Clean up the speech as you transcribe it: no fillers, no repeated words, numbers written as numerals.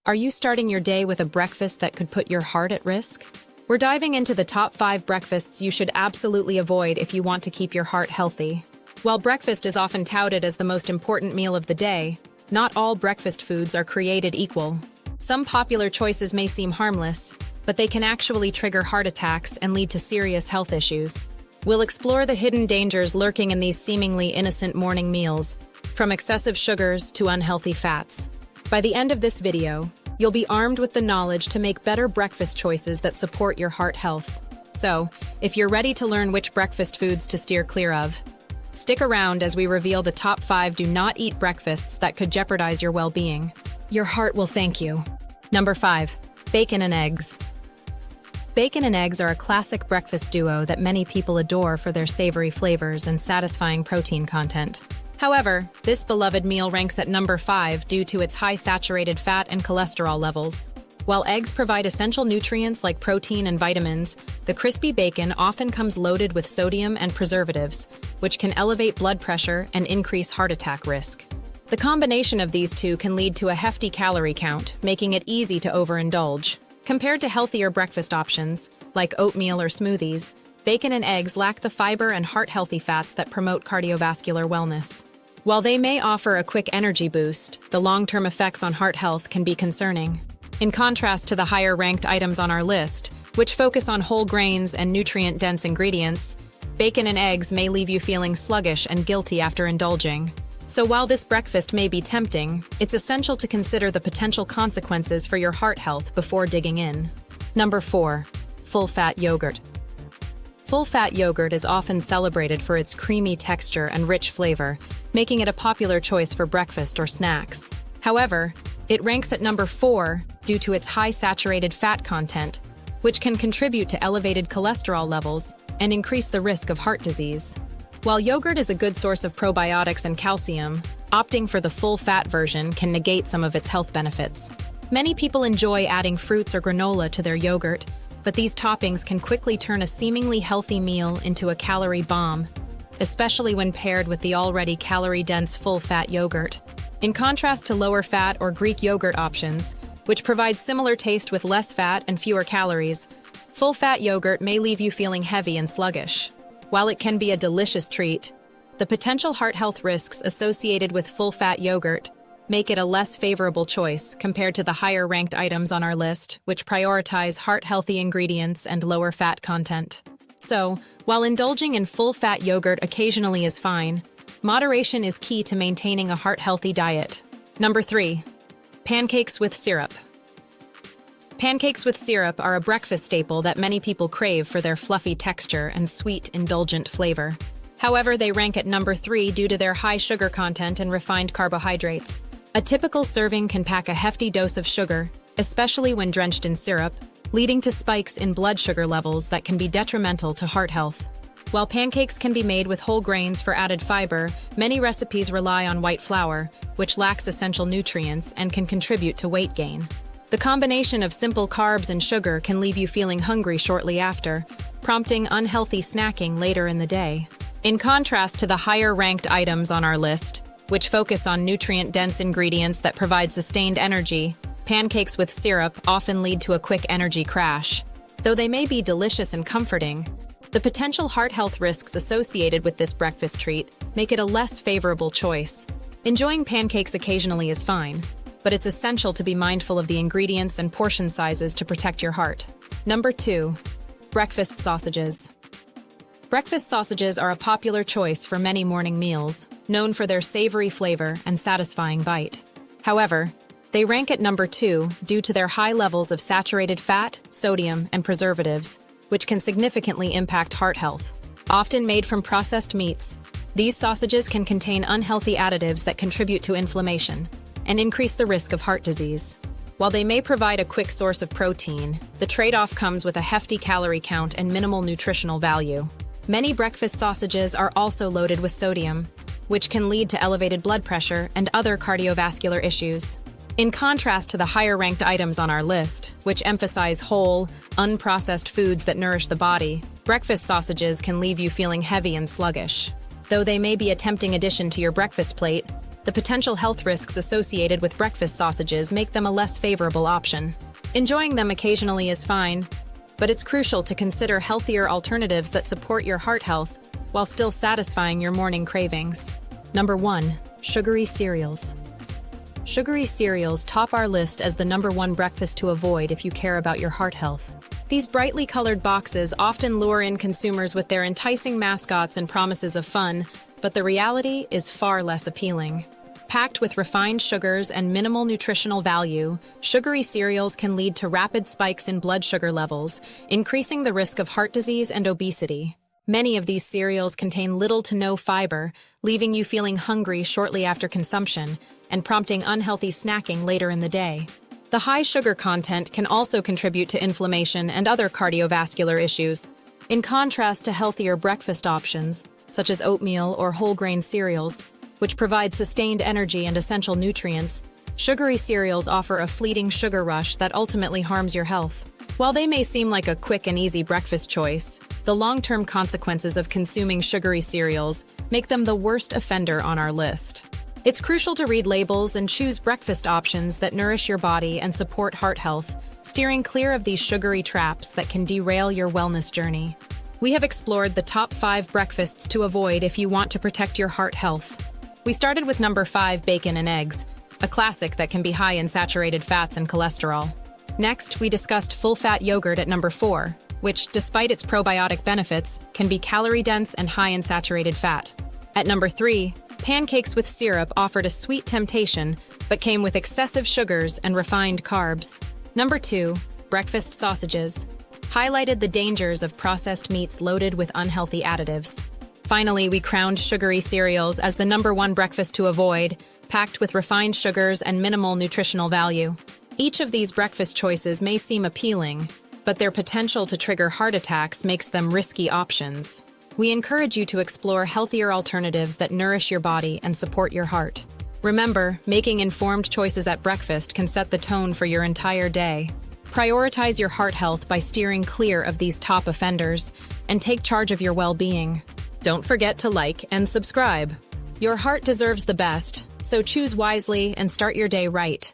Are you starting your day with a breakfast that could put your heart at risk? We're diving into the top 5 breakfasts you should absolutely avoid if you want to keep your heart healthy. While breakfast is often touted as the most important meal of the day, not all breakfast foods are created equal. Some popular choices may seem harmless, but they can actually trigger heart attacks and lead to serious health issues. We'll explore the hidden dangers lurking in these seemingly innocent morning meals, from excessive sugars to unhealthy fats. By the end of this video, you'll be armed with the knowledge to make better breakfast choices that support your heart health. So, if you're ready to learn which breakfast foods to steer clear of, stick around as we reveal the top 5 do-not-eat breakfasts that could jeopardize your well-being. Your heart will thank you. Number 5. Bacon and eggs. Bacon and eggs are a classic breakfast duo that many people adore for their savory flavors and satisfying protein content. However, this beloved meal ranks at number 5 due to its high saturated fat and cholesterol levels. While eggs provide essential nutrients like protein and vitamins, the crispy bacon often comes loaded with sodium and preservatives, which can elevate blood pressure and increase heart attack risk. The combination of these two can lead to a hefty calorie count, making it easy to overindulge. Compared to healthier breakfast options, like oatmeal or smoothies, bacon and eggs lack the fiber and heart-healthy fats that promote cardiovascular wellness. While they may offer a quick energy boost, the long-term effects on heart health can be concerning. In contrast to the higher-ranked items on our list, which focus on whole grains and nutrient-dense ingredients, bacon and eggs may leave you feeling sluggish and guilty after indulging. So while this breakfast may be tempting, it's essential to consider the potential consequences for your heart health before digging in. Number 4. Full-fat yogurt. Full-fat yogurt is often celebrated for its creamy texture and rich flavor, making it a popular choice for breakfast or snacks. However, it ranks at number 4 due to its high saturated fat content, which can contribute to elevated cholesterol levels and increase the risk of heart disease. While yogurt is a good source of probiotics and calcium, opting for the full-fat version can negate some of its health benefits. Many people enjoy adding fruits or granola to their yogurt, but these toppings can quickly turn a seemingly healthy meal into a calorie bomb, especially when paired with the already calorie-dense full-fat yogurt. In contrast to lower-fat or Greek yogurt options, which provide similar taste with less fat and fewer calories, full-fat yogurt may leave you feeling heavy and sluggish. While it can be a delicious treat, the potential heart health risks associated with full-fat yogurt make it a less favorable choice compared to the higher-ranked items on our list, which prioritize heart-healthy ingredients and lower fat content. So, while indulging in full-fat yogurt occasionally is fine, moderation is key to maintaining a heart-healthy diet. Number 3. Pancakes with syrup. Pancakes with syrup are a breakfast staple that many people crave for their fluffy texture and sweet, indulgent flavor. However, they rank at number 3 due to their high sugar content and refined carbohydrates. A typical serving can pack a hefty dose of sugar, especially when drenched in syrup, leading to spikes in blood sugar levels that can be detrimental to heart health. While pancakes can be made with whole grains for added fiber, many recipes rely on white flour, which lacks essential nutrients and can contribute to weight gain. The combination of simple carbs and sugar can leave you feeling hungry shortly after, prompting unhealthy snacking later in the day. In contrast to the higher-ranked items on our list, which focus on nutrient-dense ingredients that provide sustained energy, pancakes with syrup often lead to a quick energy crash. Though they may be delicious and comforting, the potential heart health risks associated with this breakfast treat make it a less favorable choice. Enjoying pancakes occasionally is fine, but it's essential to be mindful of the ingredients and portion sizes to protect your heart. Number 2. Breakfast sausages. Breakfast sausages are a popular choice for many morning meals, known for their savory flavor and satisfying bite. However, they rank at number 2 due to their high levels of saturated fat, sodium, and preservatives, which can significantly impact heart health. Often made from processed meats, these sausages can contain unhealthy additives that contribute to inflammation and increase the risk of heart disease. While they may provide a quick source of protein, the trade-off comes with a hefty calorie count and minimal nutritional value. Many breakfast sausages are also loaded with sodium, which can lead to elevated blood pressure and other cardiovascular issues. In contrast to the higher-ranked items on our list, which emphasize whole, unprocessed foods that nourish the body, breakfast sausages can leave you feeling heavy and sluggish. Though they may be a tempting addition to your breakfast plate, the potential health risks associated with breakfast sausages make them a less favorable option. Enjoying them occasionally is fine, but it's crucial to consider healthier alternatives that support your heart health while still satisfying your morning cravings. Number 1. Sugary cereals. Sugary cereals top our list as the number 1 breakfast to avoid if you care about your heart health. These brightly colored boxes often lure in consumers with their enticing mascots and promises of fun, but the reality is far less appealing. Packed with refined sugars and minimal nutritional value, sugary cereals can lead to rapid spikes in blood sugar levels, increasing the risk of heart disease and obesity. Many of these cereals contain little to no fiber, leaving you feeling hungry shortly after consumption and prompting unhealthy snacking later in the day. The high sugar content can also contribute to inflammation and other cardiovascular issues. In contrast to healthier breakfast options, such as oatmeal or whole grain cereals, which provide sustained energy and essential nutrients, sugary cereals offer a fleeting sugar rush that ultimately harms your health. While they may seem like a quick and easy breakfast choice, the long-term consequences of consuming sugary cereals make them the worst offender on our list. It's crucial to read labels and choose breakfast options that nourish your body and support heart health, steering clear of these sugary traps that can derail your wellness journey. We have explored the top 5 breakfasts to avoid if you want to protect your heart health. We started with number 5, bacon and eggs, a classic that can be high in saturated fats and cholesterol. Next, we discussed full-fat yogurt at number 4, which, despite its probiotic benefits, can be calorie-dense and high in saturated fat. At number 3, pancakes with syrup offered a sweet temptation, but came with excessive sugars and refined carbs. Number 2, breakfast sausages, highlighted the dangers of processed meats loaded with unhealthy additives. Finally, we crowned sugary cereals as the number 1 breakfast to avoid, packed with refined sugars and minimal nutritional value. Each of these breakfast choices may seem appealing, but their potential to trigger heart attacks makes them risky options. We encourage you to explore healthier alternatives that nourish your body and support your heart. Remember, making informed choices at breakfast can set the tone for your entire day. Prioritize your heart health by steering clear of these top offenders and take charge of your well-being. Don't forget to like and subscribe. Your heart deserves the best, so choose wisely and start your day right.